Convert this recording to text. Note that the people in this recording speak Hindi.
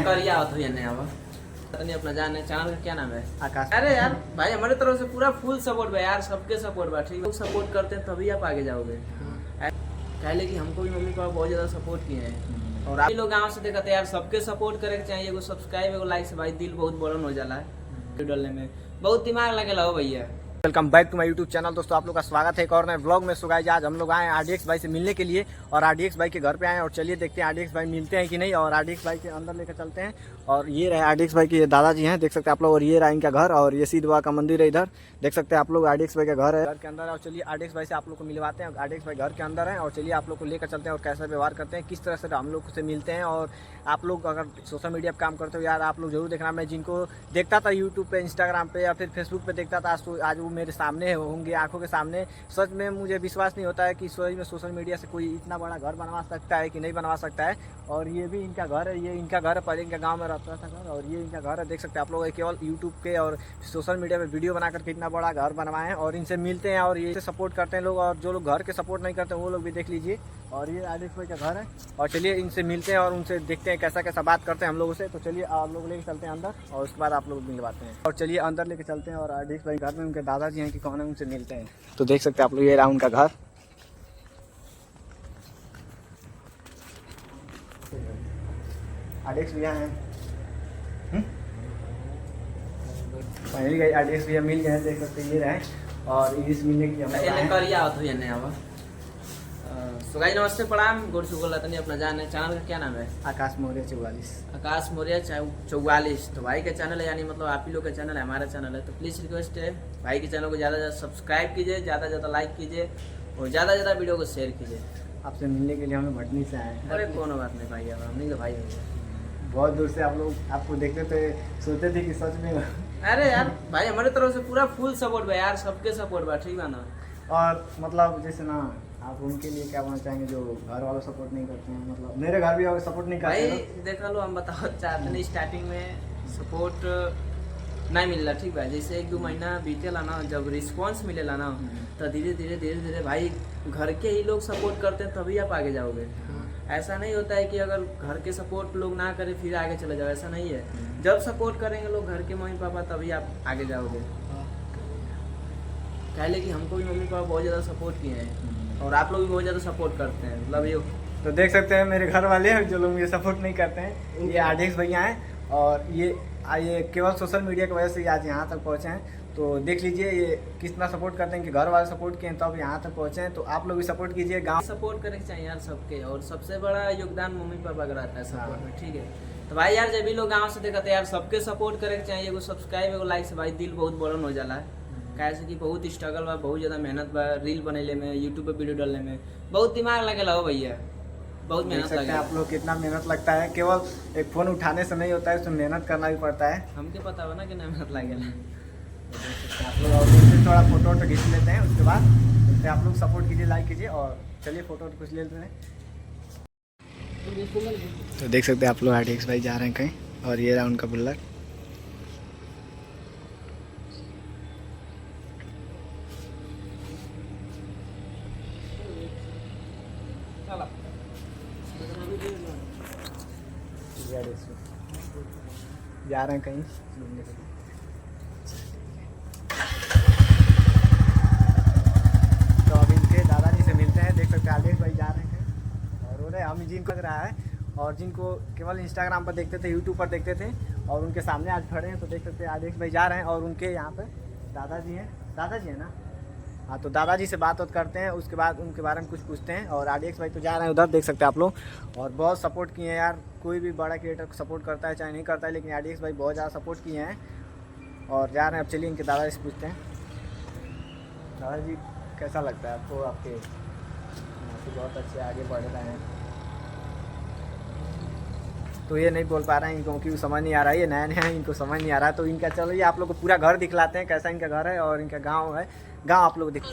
करिया हो तो ये नहीं आवा तनी अपना जाने चैनल का क्या नाम है आकाश। अरे यार भाई हमारे तरफ से पूरा फुल सपोर्ट है यार, सबके सपोर्ट बा ठीक है, लोग सपोर्ट करते हैं तभी आप आगे जाओगे। पहले कि हमको भी मम्मी पापा बहुत ज्यादा सपोर्ट किए हैं और आप लोग गाँव से देखते यार, सबके सपोर्ट करे के चाहिए। एगो सब्सक्राइब एगो लाइक से भाई दिल बहुत बड़न हो जाला है, डालने में बहुत दिमाग लगेला हो भैया। Welcome back to my YouTube channel. दोस्तों आप लोग का स्वागत है एक और नए व्लॉग में। सो गाइस आज हम लोग आए RDX भाई से मिलने के लिए और RDX भाई के घर पे आए और चलिए देखते हैं RDX भाई मिलते हैं कि नहीं और RDX भाई के अंदर लेकर चलते हैं। और ये रहे RDX भाई के ये दादाजी हैं, देख सकते हैं आप लोग। और ये रहा इनका घर और ये सीध बाबा का मंदिर है इधर, देख सकते हैं आप लोग। RDX भाई का घर है घर के अंदर। और चलिए RDX भाई से आप लोग को मिलवाते हैं। RDX भाई घर के अंदर है और चलिए आप लोग को लेकर चलते हैं और कैसा व्यवहार करते हैं, किस तरह से हम लोग से मिलते हैं। और आप लोग अगर सोशल मीडिया पर काम करते हो यार, आप लोग जरूर देखना। मैं जिनको देखता था यूट्यूब पे, इंस्टाग्राम पे या फिर फेसबुक पे देखता था, आज वो मेरे सामने होंगे, आंखों के सामने। सच में मुझे विश्वास नहीं होता है कि सच में सोशल मीडिया से कोई इतना बड़ा घर बनवा सकता है कि नहीं बनवा सकता है। और ये भी इनका घर है, ये इनका घर है। पहले इनका गांव में रहता था घर और ये इनका घर है, देख सकते हैं आप लोग। केवल यूट्यूब के और सोशल मीडिया पे वीडियो बनाकर कितना बड़ा घर बनवाए हैं और इनसे मिलते हैं और ये सपोर्ट करते हैं लोग। और जो लोग घर के सपोर्ट नहीं करते वो लोग भी देख लीजिए। और ये RDX भाई का घर है और चलिए इनसे मिलते हैं और उनसे देखते हैं कैसा कैसा बात करते हैं हम लोगों से। तो चलिए आप लोग लेके चलते हैं अंदर और उसके बाद आप लोग मिलवाते हैं। और चलिए अंदर लेके चलते हैं और RDX भाई घर में उनके दादाजी हैं कि कौन है, उनसे मिलते हैं। तो देख सकते हैं आप लोग, ये रहा उनका घर। RDX भैया हैं, फाइनली गई RDX भैया मिल गए, देख सकते हैं ये रहे। और इस मिलने की हम करिया हो तो ये नहीं आवा। सो गाइस नमस्ते प्रणाम, गोड़ सुगोला तनी अपना जाने चैनल का क्या नाम है आकाश मौर्य 44। आकाश मौर्य 44। तो भाई का चैनल है, यानी मतलब आप ही लोग का चैनल है, हमारा चैनल है। तो प्लीज़ रिक्वेस्ट है भाई के चैनल को ज़्यादा से ज़्यादा सब्सक्राइब कीजिए, ज़्यादा से ज़्यादा लाइक कीजिए और ज़्यादा से ज़्यादा वीडियो को शेयर कीजिए। आपसे मिलने के लिए हमें भटनी से आए हैं। अरे कोनो बात नहीं भाई, अब हमने तो भाई बहुत दूर से आप लोग आपको देखते थे, सोचते थे कि सच में। अरे यार भाई हमारे तरफ से पूरा फुल सपोर्ट है यार, सबके सपोर्ट बा ठीक है ना। और मतलब जैसे ना आप उनके लिए क्या बोलना चाहेंगे जो घर वालों सपोर्ट नहीं करते हैं? मतलब मेरे घर भी सपोर्ट नहीं करते भाई देखा लो, हम बताओ चाहते नहीं, स्टार्टिंग में सपोर्ट नहीं मिल रहा ठीक है। जैसे 1-2 महीना बीतेला ना, जब रिस्पॉन्स मिलेला ना तो धीरे धीरे भाई घर के ही लोग सपोर्ट करते हैं तभी आप आगे जाओगे। ऐसा नहीं होता है कि अगर घर के सपोर्ट लोग ना करें फिर आगे चले जाओ, ऐसा नहीं है। जब सपोर्ट करेंगे लोग घर के मम्मी पापा तभी आप आगे जाओगे। पहले कि हमको भी मम्मी पापा बहुत ज़्यादा सपोर्ट किए हैं और आप लोग भी बहुत ज़्यादा सपोर्ट करते हैं, मतलब ये। तो देख सकते हैं मेरे घर वाले जो लोग मुझे सपोर्ट नहीं करते हैं, ये RDX भैया हैं। और ये केवल सोशल मीडिया की वजह से आज यहाँ तक पहुँचे हैं। तो देख लीजिए ये कितना सपोर्ट करते हैं कि घर वाले सपोर्ट किए हैं तब यहाँ तक पहुँचे हैं। तो आप लोग भी सपोर्ट कीजिए, गाँव सपोर्ट करने के चाहिए यार सबके। और सबसे बड़ा योगदान मम्मी पापा का रहता है सपोर्ट में, ठीक है। तो भाई यार जब भी लोग गाँव से देखते हैं यार, सबके सपोर्ट करे के चाहिए। एगो सब्सक्राइब एगो लाइक से भाई दिल बहुत बड़न हो जाला है। कैसे कि बहुत स्ट्रगल बा, बहुत ज़्यादा मेहनत बा, रील बनेले में, यूट्यूब पे वीडियो डालने में बहुत दिमाग लगेला हो भैया, बहुत मेहनत लगता है। आप लोग कितना मेहनत लगता है, केवल एक फ़ोन उठाने से नहीं होता है, उसमें मेहनत करना भी पड़ता है। हमके पता हो ना कि मेहनत लगेला। आप लोग और थोड़ा फोटो खींच लेते हैं, उसके बाद आप लोग सपोर्ट कीजिए, लाइक कीजिए। और चलिए फोटो कुछ ले लेते हैं। तो देख सकते हैं आप लोग RDX भाई जा रहे हैं कहीं और ये रहा उनका बुल्लट। जा रहे हैं कहीं। तो अब इनके दादाजी से मिलते हैं, देख सकते हैं RDX भाई जा रहे हैं और उन्हें हम जिनको लग रहा है और जिनको केवल इंस्टाग्राम पर देखते थे, यूट्यूब पर देखते थे और उनके सामने आज खड़े हैं। तो देख सकते हैं RDX भाई जा रहे हैं और उनके यहाँ पे दादाजी हैं ना। हाँ, तो दादाजी से बात करते हैं, उसके बाद उनके बारे में कुछ पूछते हैं। और RDX भाई तो जा रहे हैं उधर, देख सकते हैं आप लोग। और बहुत सपोर्ट किए हैं यार, कोई भी बड़ा क्रिएटर को सपोर्ट करता है चाहे नहीं करता है, लेकिन RDX भाई बहुत ज़्यादा सपोर्ट किए हैं और जा रहे हैं। अब चलिए इनके दादाजी से पूछते हैं। दादाजी कैसा लगता है आपको? आपके बहुत अच्छे आगे बढ़ रहे हैं। तो ये नहीं बोल पा रहे हैं क्योंकि समझ नहीं आ रहा है, ये नया नया है, इनको समझ नहीं आ रहा है। तो इनका चलो ये आप लोग को पूरा घर दिखलाते हैं, कैसा इनका घर है और इनका गांव है। गांव आप लोग देख